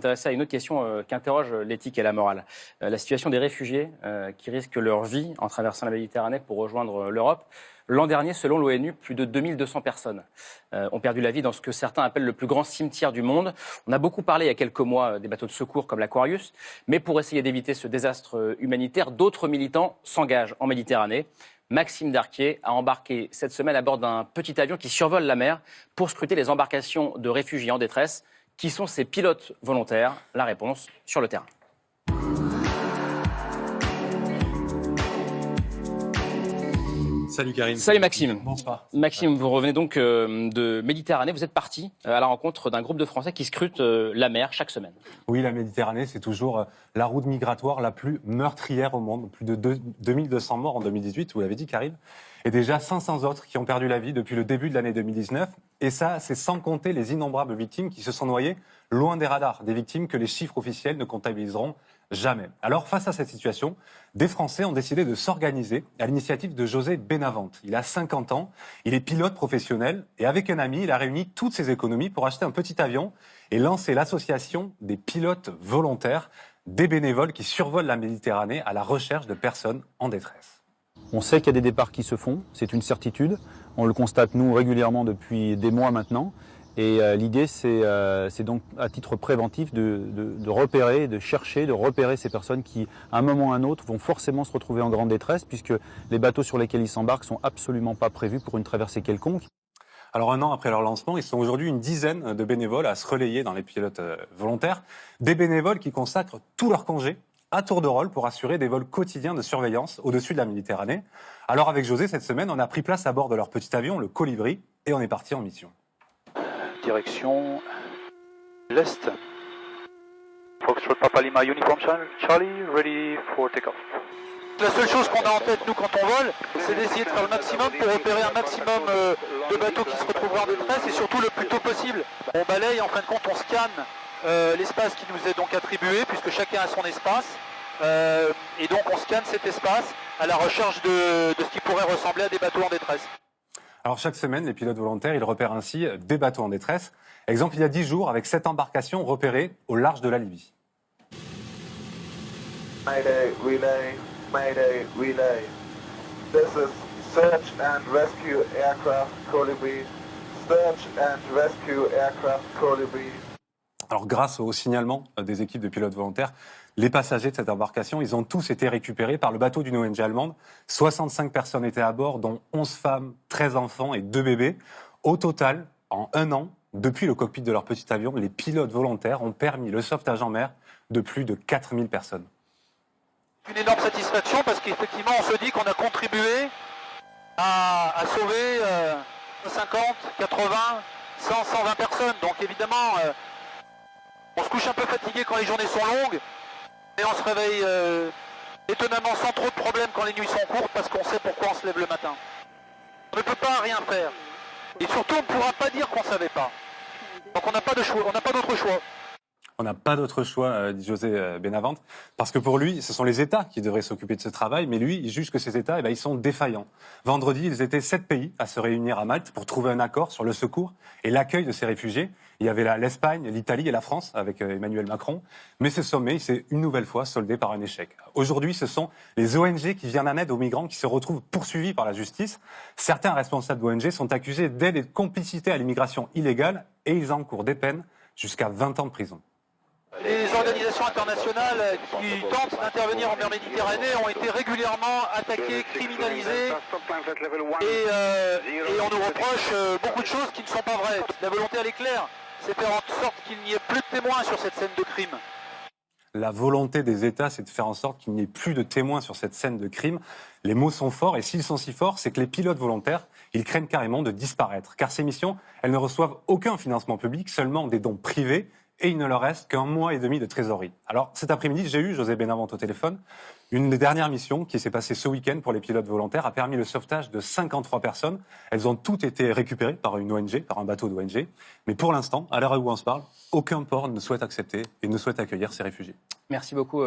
S'intéresser à une autre question qui interroge l'éthique et la morale. La situation des réfugiés qui risquent leur vie en traversant la Méditerranée pour rejoindre l'Europe. L'an dernier, selon l'ONU, plus de 2200 personnes ont perdu la vie dans ce que certains appellent le plus grand cimetière du monde. On a beaucoup parlé il y a quelques mois des bateaux de secours comme l'Aquarius, mais pour essayer d'éviter ce désastre humanitaire, d'autres militants s'engagent en Méditerranée. Maxime Darquier a embarqué cette semaine à bord d'un petit avion qui survole la mer pour scruter les embarcations de réfugiés en détresse. Qui sont ces pilotes volontaires? La réponse sur le terrain. Salut Karim. Salut Maxime. Bonsoir. Maxime, vous revenez donc de Méditerranée. Vous êtes parti à la rencontre d'un groupe de Français qui scrutent la mer chaque semaine. Oui, la Méditerranée, c'est toujours la route migratoire la plus meurtrière au monde. Plus de 2200 morts en 2018, vous l'avez dit Karim. Et déjà 500 autres qui ont perdu la vie depuis le début de l'année 2019. Et ça, c'est sans compter les innombrables victimes qui se sont noyées loin des radars. Des victimes que les chiffres officiels ne comptabiliseront jamais. Alors, face à cette situation, des Français ont décidé de s'organiser à l'initiative de José Benavente. Il a 50 ans, il est pilote professionnel et avec un ami, il a réuni toutes ses économies pour acheter un petit avion et lancer l'association des pilotes volontaires, des bénévoles qui survolent la Méditerranée à la recherche de personnes en détresse. On sait qu'il y a des départs qui se font, c'est une certitude. On le constate, nous, régulièrement depuis des mois maintenant. Et l'idée, c'est donc, à titre préventif, de repérer, de chercher, de repérer ces personnes qui, à un moment ou à un autre, vont forcément se retrouver en grande détresse, puisque les bateaux sur lesquels ils s'embarquent sont absolument pas prévus pour une traversée quelconque. Alors 1 an après leur lancement, ils sont aujourd'hui une dizaine de bénévoles à se relayer dans les pilotes volontaires. Des bénévoles qui consacrent tout leur congé à tour de rôle pour assurer des vols quotidiens de surveillance au-dessus de la Méditerranée. Alors avec José, cette semaine, on a pris place à bord de leur petit avion, le Colibri, et on est parti en mission. Direction l'Est. Foxtrot Papa Lima, Uniform Charlie, ready for take-off. La seule chose qu'on a en tête, nous, quand on vole, c'est d'essayer de faire le maximum pour repérer un maximum de bateaux qui se retrouvent en détresse et surtout le plus tôt possible. On balaye, en fin de compte, on scanne l'espace qui nous est donc attribué, puisque chacun a son espace. Et donc on scanne cet espace à la recherche de ce qui pourrait ressembler à des bateaux en détresse. Alors chaque semaine, les pilotes volontaires, ils repèrent ainsi des bateaux en détresse. Exemple, il y a 10 jours, avec 7 embarcations repérées au large de la Libye. Mayday, relay, Mayday, relay. This is search and rescue aircraft Colibri. Search and rescue aircraft Colibri. Alors grâce au signalement des équipes de pilotes volontaires, les passagers de cette embarcation, ils ont tous été récupérés par le bateau d'une ONG allemande. 65 personnes étaient à bord, dont 11 femmes, 13 enfants et 2 bébés. Au total, en 1 an, depuis le cockpit de leur petit avion, les pilotes volontaires ont permis le sauvetage en mer de plus de 4000 personnes. Une énorme satisfaction parce qu'effectivement, on se dit qu'on a contribué à sauver 50, 80, 100, 120 personnes. Donc évidemment, on se couche un peu fatigué quand les journées sont longues. Et on se réveille étonnamment sans trop de problèmes quand les nuits sont courtes parce qu'on sait pourquoi on se lève le matin. On ne peut pas rien faire. Et surtout, on ne pourra pas dire qu'on ne savait pas. Donc on n'a pas de choix, on n'a pas d'autre choix. On n'a pas d'autre choix, dit José Benavente, parce que pour lui, ce sont les États qui devraient s'occuper de ce travail, mais lui, il juge que ces États, ils sont défaillants. Vendredi, ils étaient 7 pays à se réunir à Malte pour trouver un accord sur le secours et l'accueil de ces réfugiés. Il y avait l'Espagne, l'Italie et la France avec Emmanuel Macron, mais ce sommet, il s'est une nouvelle fois soldé par un échec. Aujourd'hui, ce sont les ONG qui viennent en aide aux migrants qui se retrouvent poursuivis par la justice. Certains responsables d'ONG sont accusés d'aide et de complicité à l'immigration illégale et ils encourent des peines jusqu'à 20 ans de prison. Les organisations internationales qui tentent d'intervenir en mer Méditerranée ont été régulièrement attaquées, criminalisées et on nous reproche beaucoup de choses qui ne sont pas vraies. La volonté, elle est claire, c'est faire en sorte qu'il n'y ait plus de témoins sur cette scène de crime. La volonté des États, c'est de faire en sorte qu'il n'y ait plus de témoins sur cette scène de crime. Les mots sont forts, et s'ils sont si forts, c'est que les pilotes volontaires, ils craignent carrément de disparaître. Car ces missions, elles ne reçoivent aucun financement public, seulement des dons privés, et il ne leur reste qu'1 mois et demi de trésorerie. Alors cet après-midi, j'ai eu José Benavente au téléphone. Une des dernières missions qui s'est passée ce week-end pour les pilotes volontaires a permis le sauvetage de 53 personnes. Elles ont toutes été récupérées par une ONG, par un bateau d'ONG. Mais pour l'instant, à l'heure où on se parle, aucun port ne souhaite accepter et ne souhaite accueillir ces réfugiés. Merci beaucoup